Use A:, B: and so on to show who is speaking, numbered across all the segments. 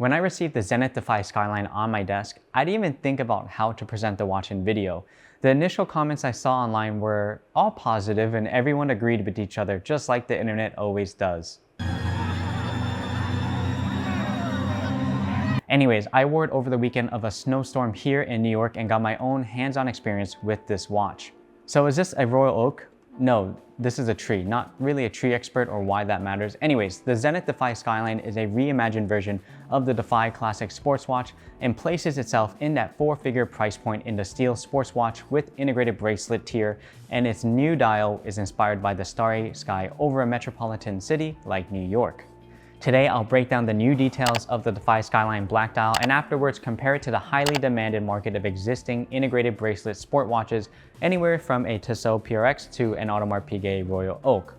A: When I received the Zenith Defy Skyline on my desk, I didn't even think about how to present the watch in video. The initial comments I saw online were all positive and everyone agreed with each other, just like the internet always does. Anyways, I wore it over the weekend of a snowstorm here in New York and got my own hands-on experience with this watch. So is this a royal oak? No, this is a tree. Not really a tree expert or why that matters. Anyways, the Zenith Defy Skyline is a reimagined version of the Defy Classic sports watch and places itself in that four-figure price point in the steel sports watch with integrated bracelet tier, and its new dial is inspired by the starry sky over a metropolitan city like New York. Today, I'll break down the new details of the Defy Skyline Black Dial and afterwards compare it to the highly demanded market of existing integrated bracelet sport watches, anywhere from a Tissot PRX to an Audemars Piguet Royal Oak.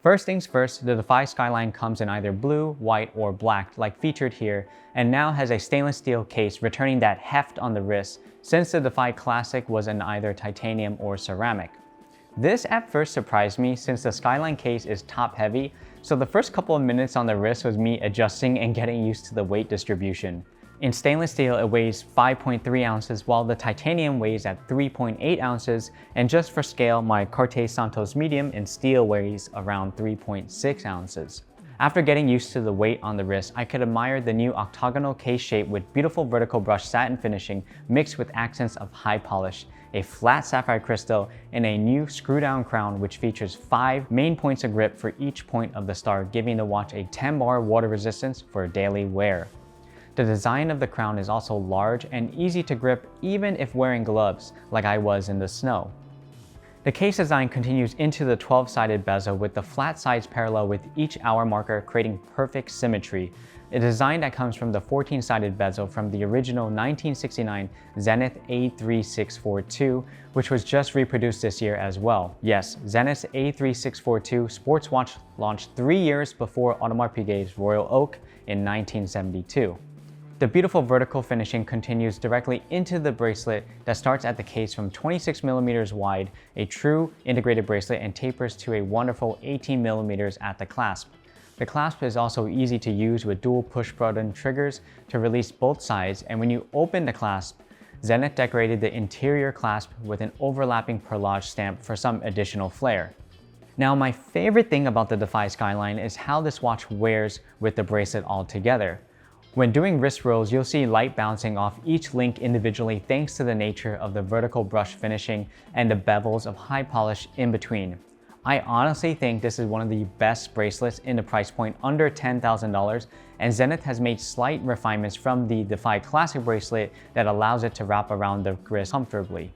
A: First things first, the Defy Skyline comes in either blue, white, or black like featured here, and now has a stainless steel case returning that heft on the wrist since the Defy Classic was in either titanium or ceramic. This at first surprised me since the Skyline case is top heavy, so the first couple of minutes on the wrist was me adjusting and getting used to the weight distribution. In stainless steel, it weighs 5.3 ounces, while the titanium weighs at 3.8 ounces, and just for scale, my Cartier Santos Medium in steel weighs around 3.6 ounces. After getting used to the weight on the wrist, I could admire the new octagonal case shape with beautiful vertical brush satin finishing mixed with accents of high polish, a flat sapphire crystal, and a new screw-down crown which features 5 main points of grip for each point of the star, giving the watch a 10-bar water resistance for daily wear. The design of the crown is also large and easy to grip even if wearing gloves, like I was in the snow. The case design continues into the 12-sided bezel with the flat sides parallel with each hour marker, creating perfect symmetry. A design that comes from the 14-sided bezel from the original 1969 Zenith A3642, which was just reproduced this year as well. Yes, Zenith's A3642 sports watch launched 3 years before Audemars Piguet's Royal Oak in 1972. The beautiful vertical finishing continues directly into the bracelet that starts at the case from 26mm wide, a true integrated bracelet, and tapers to a wonderful 18mm at the clasp. The clasp is also easy to use with dual push button triggers to release both sides, and when you open the clasp, Zenith decorated the interior clasp with an overlapping perlage stamp for some additional flair. Now, my favorite thing about the Defy Skyline is how this watch wears with the bracelet all together. When doing wrist rolls, you'll see light bouncing off each link individually thanks to the nature of the vertical brush finishing and the bevels of high polish in between. I honestly think this is one of the best bracelets in the price point under $10,000, and Zenith has made slight refinements from the Defy Classic bracelet that allows it to wrap around the wrist comfortably.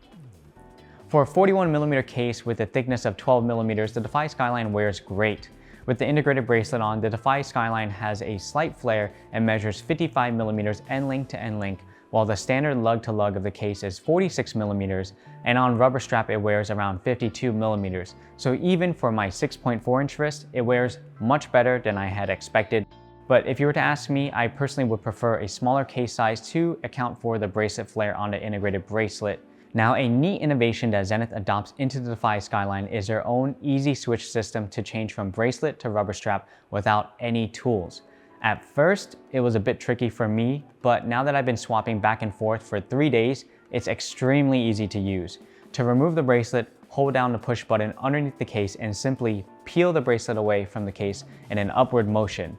A: For a 41mm case with a thickness of 12mm, the Defy Skyline wears great. With the integrated bracelet on, the Defy Skyline has a slight flare and measures 55mm end link to end link, while the standard lug to lug of the case is 46mm, and on rubber strap it wears around 52mm. So even for my 6.4-inch wrist, it wears much better than I had expected. But if you were to ask me, I personally would prefer a smaller case size to account for the bracelet flare on the integrated bracelet. Now, a neat innovation that Zenith adopts into the Defy Skyline is their own easy switch system to change from bracelet to rubber strap without any tools. At first, it was a bit tricky for me, but now that I've been swapping back and forth for 3 days, it's extremely easy to use. To remove the bracelet, hold down the push button underneath the case and simply peel the bracelet away from the case in an upward motion.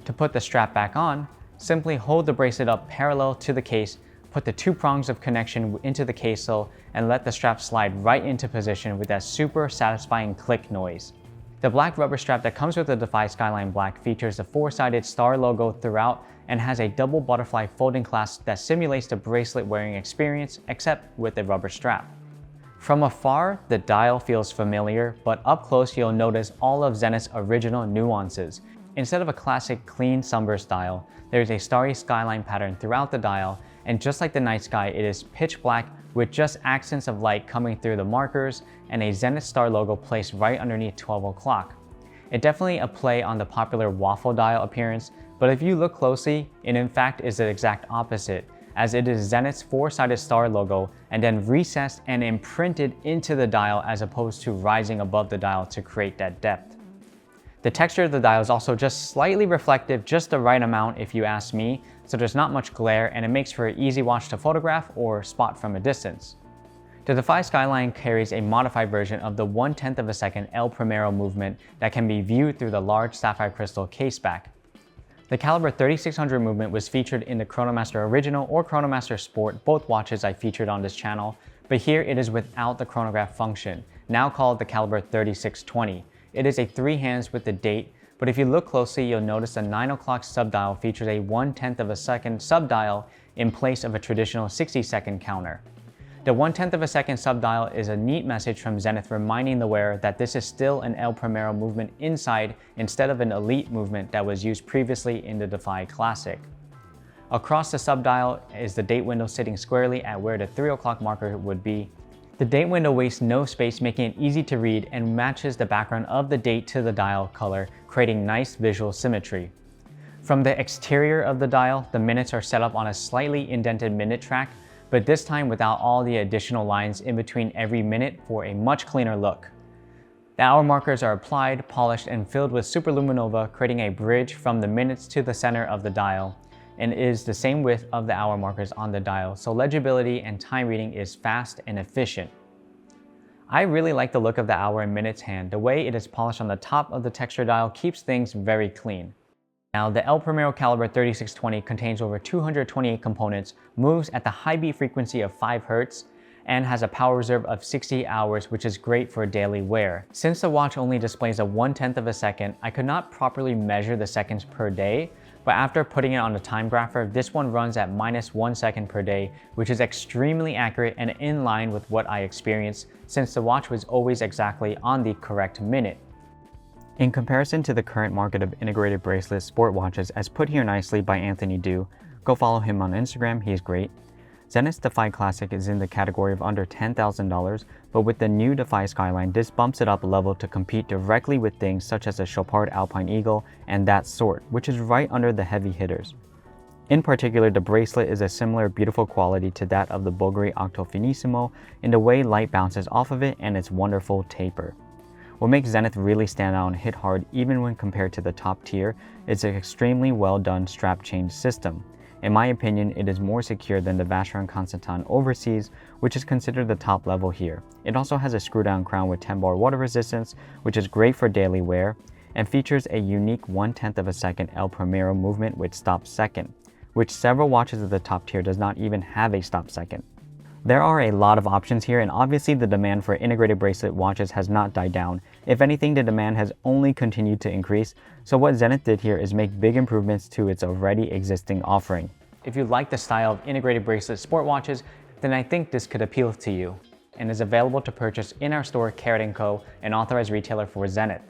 A: To put the strap back on, simply hold the bracelet up parallel to the case, put the 2 prongs of connection into the case sole, and let the strap slide right into position with that super satisfying click noise. The black rubber strap that comes with the Defy Skyline Black features the 4-sided star logo throughout and has a double butterfly folding clasp that simulates the bracelet wearing experience, except with a rubber strap. From afar, the dial feels familiar, but up close you'll notice all of Zenith's original nuances. Instead of a classic clean sunburst dial, there is a starry skyline pattern throughout the dial, and just like the night sky, it is pitch black with just accents of light coming through the markers and a Zenith star logo placed right underneath 12 o'clock. It definitely a play on the popular waffle dial appearance, but if you look closely, it in fact is the exact opposite, as it is Zenith's four-sided star logo and then recessed and imprinted into the dial as opposed to rising above the dial to create that depth. The texture of the dial is also just slightly reflective, just the right amount if you ask me, so there's not much glare and it makes for an easy watch to photograph or spot from a distance. The Defy Skyline carries a modified version of the 1/10 of a second El Primero movement that can be viewed through the large sapphire crystal caseback. The caliber 3600 movement was featured in the Chronomaster Original or Chronomaster Sport, both watches I featured on this channel, but here it is without the chronograph function, now called the caliber 3620. It is a 3 hands with the date, but if you look closely, you'll notice the 9 o'clock subdial features a 1/10 of a second subdial in place of a traditional 60-second counter. The 1/10 of a second subdial is a neat message from Zenith reminding the wearer that this is still an El Primero movement inside instead of an Elite movement that was used previously in the Defy Classic. Across the subdial is the date window sitting squarely at where the 3 o'clock marker would be. The date window wastes no space, making it easy to read and matches the background of the date to the dial color, creating nice visual symmetry. From the exterior of the dial, the minutes are set up on a slightly indented minute track, but this time without all the additional lines in between every minute for a much cleaner look. The hour markers are applied, polished, and filled with superluminova, creating a bridge from the minutes to the center of the dial, and is the same width of the hour markers on the dial, so legibility and time reading is fast and efficient. I really like the look of the hour and minutes hand. The way it is polished on the top of the texture dial keeps things very clean. Now, the El Primero caliber 3620 contains over 228 components, moves at the high beat frequency of 5 Hz, and has a power reserve of 60 hours, which is great for daily wear. Since the watch only displays a 1/10 of a second, I could not properly measure the seconds per day, but after putting it on the time grapher, this one runs at -1 second per day, which is extremely accurate and in line with what I experienced since the watch was always exactly on the correct minute. In comparison to the current market of integrated bracelet sport watches as put here nicely by Anthony Du, go follow him on Instagram, he's great. Zenith Defy Classic is in the category of under $10,000, but with the new Defy Skyline, this bumps it up a level to compete directly with things such as a Chopard Alpine Eagle and that sort, which is right under the heavy hitters. In particular, the bracelet is a similar beautiful quality to that of the Bulgari Octo Finissimo in the way light bounces off of it and its wonderful taper. What makes Zenith really stand out and hit hard even when compared to the top tier is an extremely well done strap change system. In my opinion, it is more secure than the Vacheron Constantin Overseas, which is considered the top level here. It also has a screw down crown with 10-bar water resistance, which is great for daily wear, and features a unique 1/10 of a second El Primero movement with stop second, which several watches of the top tier does not even have a stop second. There are a lot of options here, and obviously the demand for integrated bracelet watches has not died down. If anything, the demand has only continued to increase, so what Zenith did here is make big improvements to its already existing offering. If you like the style of integrated bracelet sport watches, then I think this could appeal to you, and is available to purchase in our store Carrot & Co., an authorized retailer for Zenith.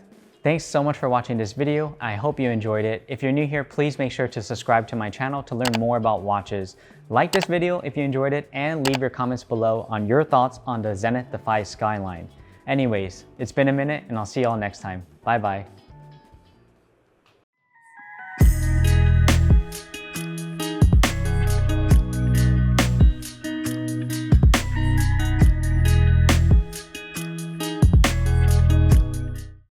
A: Thanks so much for watching this video. I hope you enjoyed it. If you're new here, please make sure to subscribe to my channel to learn more about watches. Like this video if you enjoyed it, and leave your comments below on your thoughts on the Zenith Defy Skyline. Anyways, it's been a minute, and I'll see y'all next time. Bye bye.